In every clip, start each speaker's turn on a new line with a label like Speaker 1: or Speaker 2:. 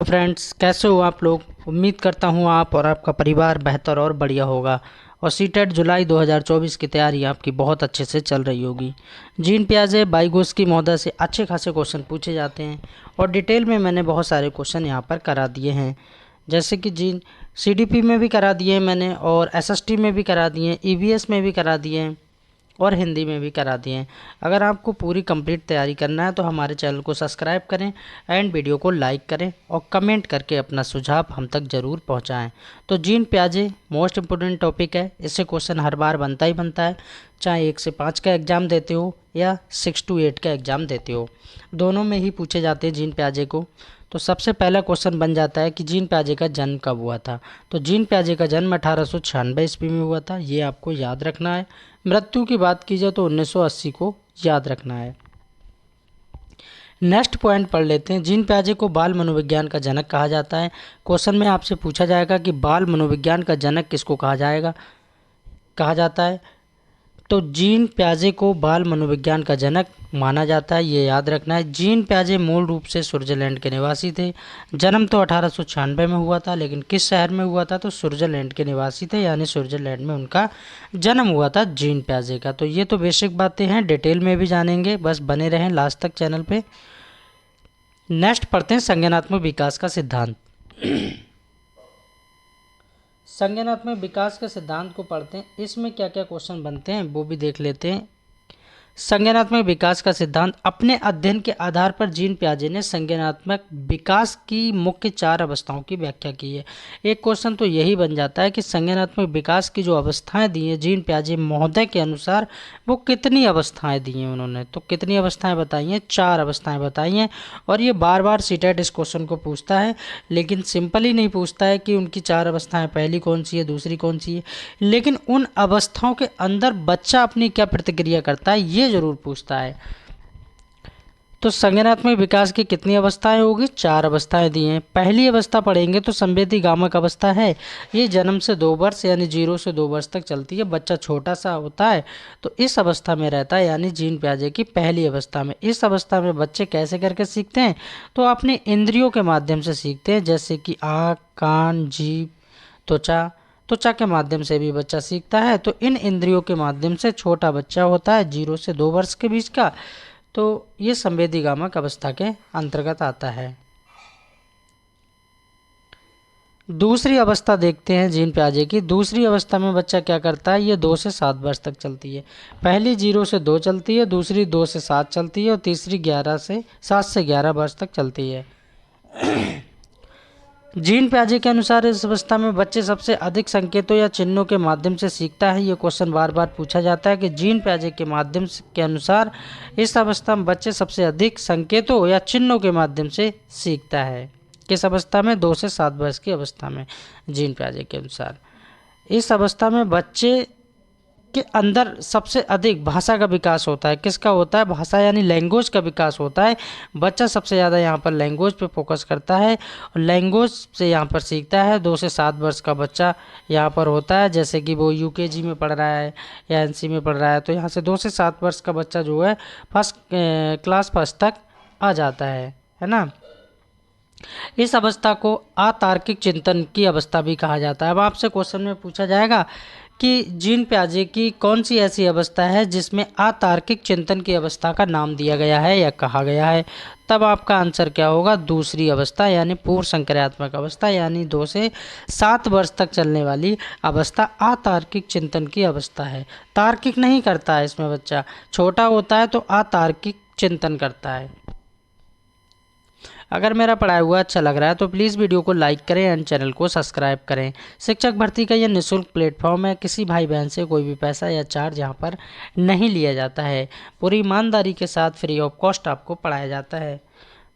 Speaker 1: तो फ्रेंड्स, कैसे हो आप लोग। उम्मीद करता हूँ आप और आपका परिवार बेहतर और बढ़िया होगा और सीटेट जुलाई 2024 की तैयारी आपकी बहुत अच्छे से चल रही होगी। जीन पियाजे बाइगोस्की महोदय से अच्छे खासे क्वेश्चन पूछे जाते हैं और डिटेल में मैंने बहुत सारे क्वेश्चन यहाँ पर करा दिए हैं, जैसे कि जीन सीडीपी में भी करा दिए हैं मैंने, और एसएसटी में भी करा दिए हैं, ईवीएस में भी करा दिए हैं और हिंदी में भी करा दिए हैं। अगर आपको पूरी कंप्लीट तैयारी करना है तो हमारे चैनल को सब्सक्राइब करें एंड वीडियो को लाइक करें और कमेंट करके अपना सुझाव हम तक ज़रूर पहुंचाएं। तो जीन पियाजे मोस्ट इम्पोर्टेंट टॉपिक है, इससे क्वेश्चन हर बार बनता ही बनता है, चाहे 1 से 5 का एग्ज़ाम देते हो या 6 to 8 का एग्ज़ाम देते हो, दोनों में ही पूछे जाते हैं जीन पियाजे को। तो सबसे पहला क्वेश्चन बन जाता है कि जीन पियाजे का जन्म कब हुआ था। तो जीन पियाजे का जन्म 1896 ईस्वी में हुआ था, ये आपको याद रखना है। मृत्यु की बात की जाए तो 1980 को याद रखना है। नेक्स्ट पॉइंट पढ़ लेते हैं। जीन पियाजे को बाल मनोविज्ञान का जनक कहा जाता है। क्वेश्चन में आपसे पूछा जाएगा कि बाल मनोविज्ञान का जनक किसको कहा जाता है। तो जीन पियाजे को बाल मनोविज्ञान का जनक माना जाता है, ये याद रखना है। जीन पियाजे मूल रूप से स्विट्जरलैंड के निवासी थे। जन्म तो 1896 में हुआ था, लेकिन किस शहर में हुआ था, तो स्विट्जरलैंड के निवासी थे, यानी स्विट्जरलैंड में उनका जन्म हुआ था जीन पियाजे का। तो ये तो बेसिक बातें हैं, डिटेल में भी जानेंगे, बस बने रहें लास्ट तक चैनल पे। नेक्स्ट पढ़ते हैं संज्ञानात्मक विकास का सिद्धांत। संज्ञानात्मक विकास के सिद्धांत को पढ़ते हैं, इसमें क्या क्या क्वेश्चन बनते हैं वो भी देख लेते हैं। संज्ञानात्मक विकास का सिद्धांत। अपने अध्ययन के आधार पर जीन पियाजे ने संज्ञानात्मक विकास की मुख्य 4 अवस्थाओं की व्याख्या की है। एक क्वेश्चन तो यही बन जाता है कि संज्ञानात्मक विकास की जो अवस्थाएं दी हैं जीन पियाजे महोदय के अनुसार, वो कितनी अवस्थाएं दी हैं उन्होंने। तो कितनी अवस्थाएं बताई हैं, 4 अवस्थाएं बताई हैं। और ये बार बार सीटेट इस क्वेश्चन को पूछता है, लेकिन सिंपल ही नहीं पूछता है कि उनकी 4 अवस्थाएं पहली कौन सी है, दूसरी कौन सी है, लेकिन उन अवस्थाओं के अंदर बच्चा अपनी क्या प्रतिक्रिया करता है ये जरूर पूछता है। तो संज्ञानात्मक विकास की कितनी अवस्थाएं होगी, 4 अवस्थाएं दी हैं। पहली अवस्था पढ़ेंगे तो संवेदी गामक अवस्था है। ये जन्म से 2 वर्ष यानी 0 से 2 वर्ष तक चलती है। बच्चा छोटा सा होता है तो इस अवस्था में रहता है, यानी जीन पियाजे की पहली अवस्था में। इस अवस्था में बच्चे कैसे करके सीखते हैं, तो अपने इंद्रियों के माध्यम से सीखते हैं, जैसे कि आँख, कान, जीभ, त्वचा के माध्यम से भी बच्चा सीखता है। तो इन इंद्रियों के माध्यम से छोटा बच्चा होता है 0 से 2 वर्ष के बीच का, तो ये संवेदीगामक अवस्था के अंतर्गत आता है। दूसरी अवस्था देखते हैं जीन पियाजे की। दूसरी अवस्था में बच्चा क्या करता है, ये 2 से 7 वर्ष तक चलती है। पहली 0 से 2 चलती है, दूसरी 2 से 7 चलती है और तीसरी 7 से 11 वर्ष तक चलती है। जीन पियाजे के अनुसार इस अवस्था में बच्चे सबसे अधिक संकेतों या चिन्हों के माध्यम से सीखता है। ये क्वेश्चन बार बार पूछा जाता है कि जीन पियाजे के माध्यम के अनुसार इस अवस्था में बच्चे सबसे अधिक संकेतों या चिन्हों के माध्यम से सीखता है। किस अवस्था में, 2 से 7 वर्ष की अवस्था में जीन पियाजे के अनुसार। इस अवस्था में बच्चे के अंदर सबसे अधिक भाषा का विकास होता है। किसका होता है, भाषा यानी लैंग्वेज का विकास होता है। बच्चा सबसे ज़्यादा यहाँ पर लैंग्वेज पे फोकस करता है और लैंग्वेज से यहाँ पर सीखता है। 2 से 7 वर्ष का बच्चा यहाँ पर होता है, जैसे कि वो यूकेजी में पढ़ रहा है या एनसी में पढ़ रहा है, तो यहाँ से 2 से 7 वर्ष का बच्चा जो है क्लास फर्स्ट तक आ जाता है ना। इस अवस्था को अतार्किक चिंतन की अवस्था भी कहा जाता है। अब आपसे क्वेश्चन में पूछा जाएगा कि जीन पियाजे की कौन सी ऐसी अवस्था है जिसमें अतार्किक चिंतन की अवस्था का नाम दिया गया है या कहा गया है, तब आपका आंसर क्या होगा, दूसरी अवस्था यानी पूर्व संक्रियात्मक अवस्था, यानी 2 से 7 वर्ष तक चलने वाली अवस्था अतार्किक चिंतन की अवस्था है। तार्किक नहीं करता है इसमें बच्चा, छोटा होता है तो अतार्किक चिंतन करता है। अगर मेरा पढ़ाया हुआ अच्छा लग रहा है तो प्लीज़ वीडियो को लाइक करें एंड चैनल को सब्सक्राइब करें। शिक्षक भर्ती का यह निःशुल्क प्लेटफॉर्म है, किसी भाई बहन से कोई भी पैसा या चार्ज यहाँ पर नहीं लिया जाता है। पूरी ईमानदारी के साथ फ्री ऑफ कॉस्ट आपको पढ़ाया जाता है,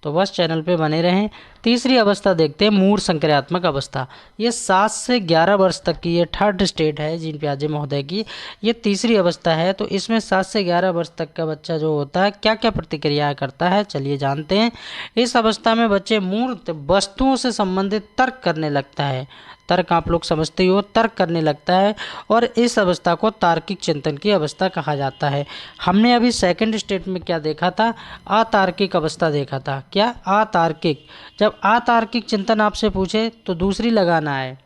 Speaker 1: तो बस चैनल पे बने रहें। तीसरी अवस्था देखते हैं, मूढ़ संक्रियात्मक अवस्था। ये 7 से 11 वर्ष तक की ये थर्ड स्टेट है जीन पियाजे महोदय की, ये तीसरी अवस्था है। तो इसमें 7 से 11 वर्ष तक का बच्चा जो होता है क्या क्या प्रतिक्रियाएं करता है, चलिए जानते हैं। इस अवस्था में बच्चे मूर्त वस्तुओं से संबंधित तर्क करने लगता है। तर्क आप लोग समझते ही हो, तर्क करने लगता है, और इस अवस्था को तार्किक चिंतन की अवस्था कहा जाता है। हमने अभी सेकंड स्टेट में क्या देखा था, अतार्किक अवस्था देखा था। क्या, अतार्किक। जब जब अतार्किक चिंतन आपसे पूछे तो दूसरी लगाना है,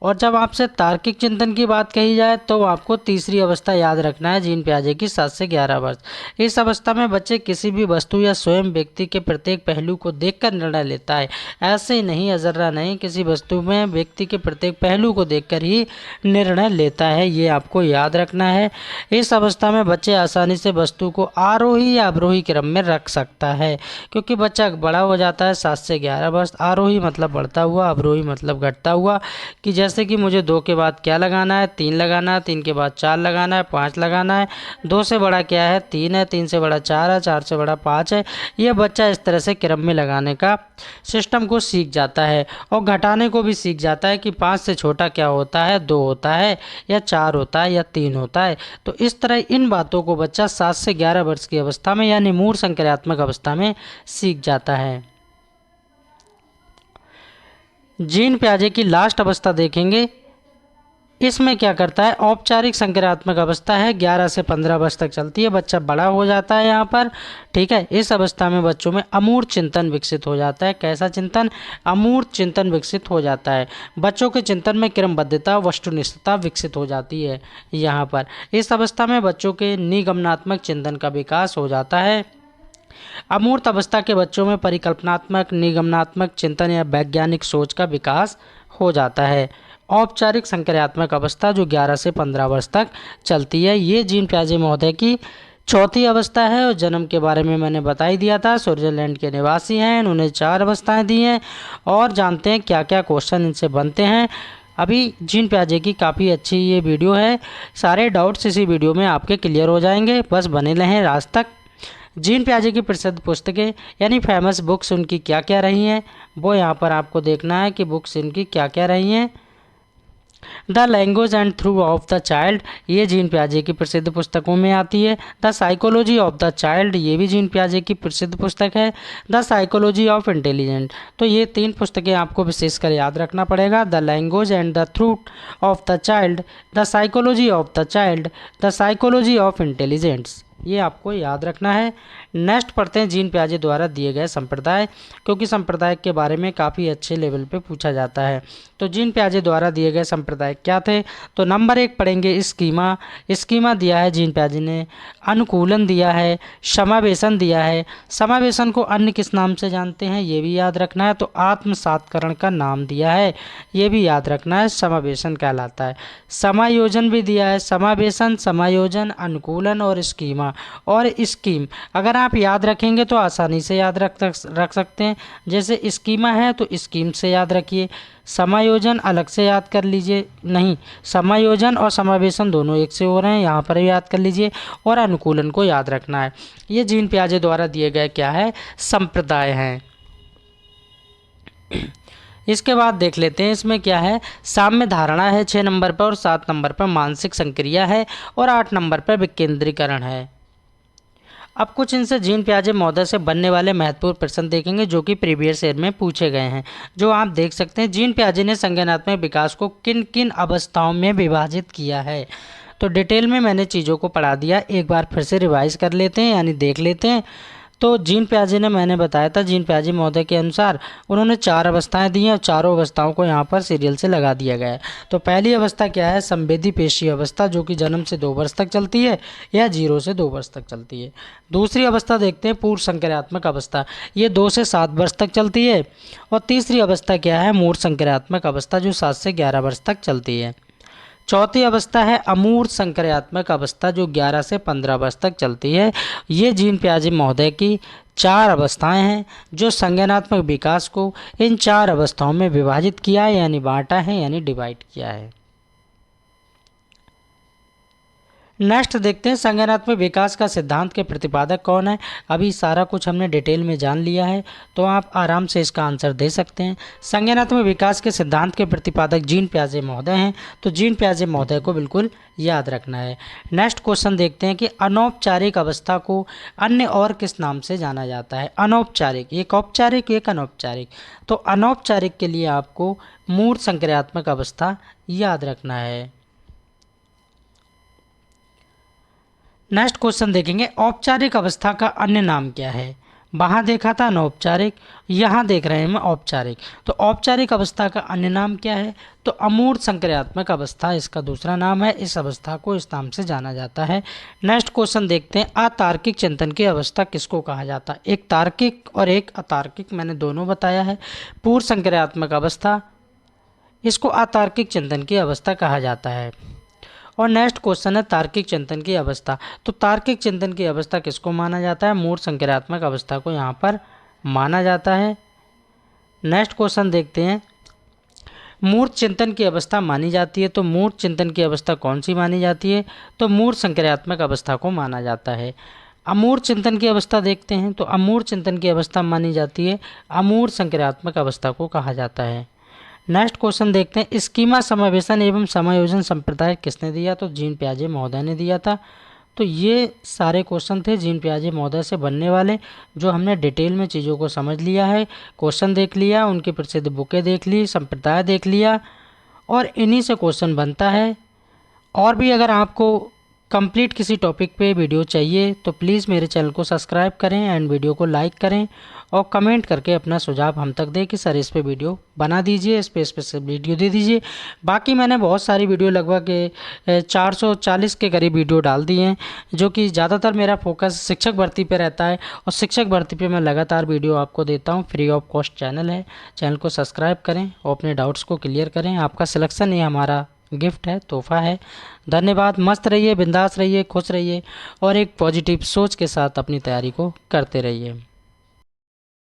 Speaker 1: और जब आपसे तार्किक चिंतन की बात कही जाए तो आपको तीसरी अवस्था याद रखना है जीन पियाजे की 7 से 11 वर्ष। इस अवस्था में बच्चे किसी भी वस्तु या स्वयं व्यक्ति के प्रत्येक पहलू को देखकर निर्णय लेता है। ऐसे ही नहीं, अजर्रा नहीं, किसी वस्तु में व्यक्ति के प्रत्येक पहलू को देखकर ही निर्णय लेता है, ये आपको याद रखना है। इस अवस्था में बच्चे आसानी से वस्तु को आरोही या अवरोही क्रम में रख सकता है, क्योंकि बच्चा बड़ा हो जाता है 7 से 11 वर्ष। आरोही मतलब बढ़ता हुआ, अवरोही मतलब घटता हुआ, कि जैसे कि मुझे 2 के बाद क्या लगाना है, 3 लगाना है, 3 के बाद 4 लगाना है, 5 लगाना है, 2 से बड़ा क्या है 3 है, 3 से बड़ा 4 है, 4 से बड़ा 5 है। यह बच्चा इस तरह से क्रम में लगाने का सिस्टम को सीख जाता है, और घटाने को भी सीख जाता है कि 5 से छोटा क्या होता है, 2 होता है या 4 होता है या 3 होता है। तो इस तरह इन बातों को बच्चा 7 से 11 वर्ष की अवस्था में यानी मूढ़ संक्रियात्मक अवस्था में सीख जाता है। जीन पियाजे की लास्ट अवस्था देखेंगे, इसमें क्या करता है, औपचारिक संक्रियात्मक अवस्था है, 11 से 15 वर्ष तक चलती है, बच्चा बड़ा हो जाता है यहाँ पर, ठीक है। इस अवस्था में बच्चों में अमूर्त चिंतन विकसित हो जाता है। कैसा चिंतन? अमूर्त चिंतन विकसित हो जाता है। बच्चों के चिंतन में क्रमबद्धता, वस्तुनिष्ठता विकसित हो जाती है यहाँ पर। इस अवस्था में बच्चों के निगमनात्मक चिंतन का विकास हो जाता है। अमूर्त अवस्था के बच्चों में परिकल्पनात्मक, निगमनात्मक चिंतन या वैज्ञानिक सोच का विकास हो जाता है। औपचारिक संक्रियात्मक अवस्था जो 11 से 15 वर्ष तक चलती है, ये जीन पियाजे महोदय की चौथी अवस्था है। और जन्म के बारे में मैंने बता ही दिया था, स्विट्जरलैंड के निवासी हैं, इन्होंने 4 अवस्थाएं दी हैं। और जानते हैं क्या क्या क्वेश्चन इनसे बनते हैं। अभी जीन पियाजे की काफ़ी अच्छी ये वीडियो है, सारे डाउट्स इसी वीडियो में आपके क्लियर हो जाएंगे, बस बने रहें लास्ट तक। जीन पियाजे की प्रसिद्ध पुस्तकें यानी फेमस बुक्स उनकी क्या क्या रही हैं, वो यहाँ पर आपको देखना है कि बुक्स इनकी क्या क्या रही हैं। The language and through of the child, ये जीन पियाजे की प्रसिद्ध पुस्तकों में आती है। The psychology of the child, ये भी जीन पियाजे की प्रसिद्ध पुस्तक है। द साइकोलॉजी ऑफ इंटेलिजेंट, तो ये 3 पुस्तकें आपको विशेषकर याद रखना पड़ेगा। The language and the through of the child, the psychology of the child, the psychology of intelligence, ये आपको याद रखना है। नेक्स्ट पढ़ते हैं जीन पियाजे द्वारा दिए गए संप्रदाय, क्योंकि संप्रदाय के बारे में काफ़ी अच्छे लेवल पे पूछा जाता है। तो जीन पियाजे द्वारा दिए गए संप्रदाय क्या थे, तो नंबर 1 पढ़ेंगे स्कीमा। स्कीमा दिया है जीन पियाजे ने, अनुकूलन दिया है, समावेशन दिया है। समावेशन को अन्य किस नाम से जानते हैं ये भी याद रखना है, तो आत्मसात्करण का नाम दिया है, ये भी याद रखना है, समावेशन कहलाता है। समायोजन भी दिया है, समावेशन, समायोजन, अनुकूलन और स्कीमा। और स्कीम अगर आप याद रखेंगे तो आसानी से याद रख सकते हैं। जैसे स्कीमा है तो स्कीम से याद रखिए, समायोजन अलग से याद कर लीजिए, नहीं, समायोजन और समावेशन दोनों एक से हो रहे हैं, यहाँ पर याद कर लीजिए। और अनुकूलन को याद रखना है। ये जीन पियाजे द्वारा दिए गए क्या है, संप्रदाय हैं। इसके बाद देख लेते हैं इसमें क्या है, साम्य धारणा है 6 नंबर पर, और 7 नंबर पर मानसिक संक्रिया है, और 8 नंबर पर विकेंद्रीकरण है। अब कुछ इनसे जीन पियाजे महोदय से बनने वाले महत्वपूर्ण प्रश्न देखेंगे जो कि प्रीवियस ईयर में पूछे गए हैं, जो आप देख सकते हैं। जीन पियाजे ने संज्ञानात्मक विकास को किन किन अवस्थाओं में विभाजित किया है, तो डिटेल में मैंने चीज़ों को पढ़ा दिया, एक बार फिर से रिवाइज कर लेते हैं यानी देख लेते हैं। तो जीन पियाजे ने, मैंने बताया था, जीन पियाजे महोदय के अनुसार उन्होंने 4 अवस्थाएं दी हैं, और चारों अवस्थाओं को यहाँ पर सीरियल से लगा दिया गया है। तो पहली अवस्था क्या है, संवेदी पेशीय अवस्था, जो कि जन्म से 2 वर्ष तक चलती है या 0 से 2 वर्ष तक चलती है। दूसरी अवस्था देखते हैं पूर्व संक्रियात्मक अवस्था, ये 2 से 7 वर्ष तक चलती है। और तीसरी अवस्था क्या है, मूढ़ संक्रियात्मक अवस्था, जो 7 से 11 वर्ष तक चलती है। चौथी अवस्था है अमूर्त संक्रियात्मक अवस्था, जो 11 से 15 वर्ष तक चलती है। ये जीन पियाजे महोदय की 4 अवस्थाएं हैं, जो संज्ञानात्मक विकास को इन 4 अवस्थाओं में विभाजित किया है, यानी बांटा है, यानी डिवाइड किया है। नेक्स्ट देखते हैं संज्ञानात्मक विकास का सिद्धांत के प्रतिपादक कौन है। अभी सारा कुछ हमने डिटेल में जान लिया है, तो आप आराम से इसका आंसर दे सकते हैं। संज्ञानात्मक विकास के सिद्धांत के प्रतिपादक जीन पियाजे महोदय हैं, तो जीन पियाजे महोदय को बिल्कुल याद रखना है। नेक्स्ट क्वेश्चन देखते हैं कि अनौपचारिक अवस्था को अन्य और किस नाम से जाना जाता है। अनौपचारिक, एक औपचारिक एक अनौपचारिक, तो अनौपचारिक के लिए आपको मूढ़ संक्रियात्मक अवस्था याद रखना है। नेक्स्ट क्वेश्चन देखेंगे, औपचारिक अवस्था का अन्य नाम क्या है। वहाँ देखा था अनौपचारिक, यहाँ देख रहे हैं हम औपचारिक। तो औपचारिक अवस्था का अन्य नाम क्या है? तो अमूर्त संक्रियात्मक अवस्था इसका दूसरा नाम है। इस अवस्था को इस नाम से जाना जाता है। नेक्स्ट क्वेश्चन देखते हैं, अतार्किक चिंतन की अवस्था किसको कहा जाता है? एक तार्किक और एक अतार्किक, मैंने दोनों बताया है। पूर्व संक्रियात्मक अवस्था, इसको अतार्किक चिंतन की अवस्था कहा जाता है। और नेक्स्ट क्वेश्चन है तार्किक चिंतन की अवस्था। तो तार्किक चिंतन की अवस्था किसको माना जाता है? मूर्त संक्रियात्मक अवस्था को यहाँ पर माना जाता है। नेक्स्ट क्वेश्चन देखते हैं, मूर्त चिंतन की अवस्था मानी जाती है, तो मूर्त चिंतन की अवस्था कौन सी मानी जाती है? तो मूर्त संक्रियात्मक अवस्था को माना जाता है। अमूर्त चिंतन की अवस्था देखते हैं, तो अमूर्त चिंतन की अवस्था मानी जाती है, अमूर्त संक्रियात्मक अवस्था को कहा जाता है। नेक्स्ट क्वेश्चन देखते हैं, स्कीमा समावेशन एवं समायोजन संप्रदाय किसने दिया? तो जीन पियाजे महोदय ने दिया था। तो ये सारे क्वेश्चन थे जीन पियाजे महोदय से बनने वाले, जो हमने डिटेल में चीज़ों को समझ लिया है, क्वेश्चन देख लिया, उनकी प्रसिद्ध बुकें देख ली, संप्रदाय देख लिया, और इन्हीं से क्वेश्चन बनता है। और भी अगर आपको कंप्लीट किसी टॉपिक पे वीडियो चाहिए तो प्लीज़ मेरे चैनल को सब्सक्राइब करें एंड वीडियो को लाइक करें और कमेंट करके अपना सुझाव हम तक दें कि सर इस पे वीडियो बना दीजिए, इस पे वीडियो दे दीजिए। बाकी मैंने बहुत सारी वीडियो लगभग 440 के करीब वीडियो डाल दी हैं, जो कि ज़्यादातर मेरा फोकस शिक्षक भर्ती पे रहता है, और शिक्षक भर्ती पे मैं लगातार वीडियो आपको देता हूँ। फ्री ऑफ कॉस्ट चैनल है, चैनल को सब्सक्राइब करें और अपने डाउट्स को क्लियर करें। आपका सिलेक्शन ये हमारा गिफ्ट है, तोहफा है। धन्यवाद। मस्त रहिए, बिंदास रहिए, खुश रहिए और एक पॉजिटिव सोच के साथ अपनी तैयारी को करते रहिए।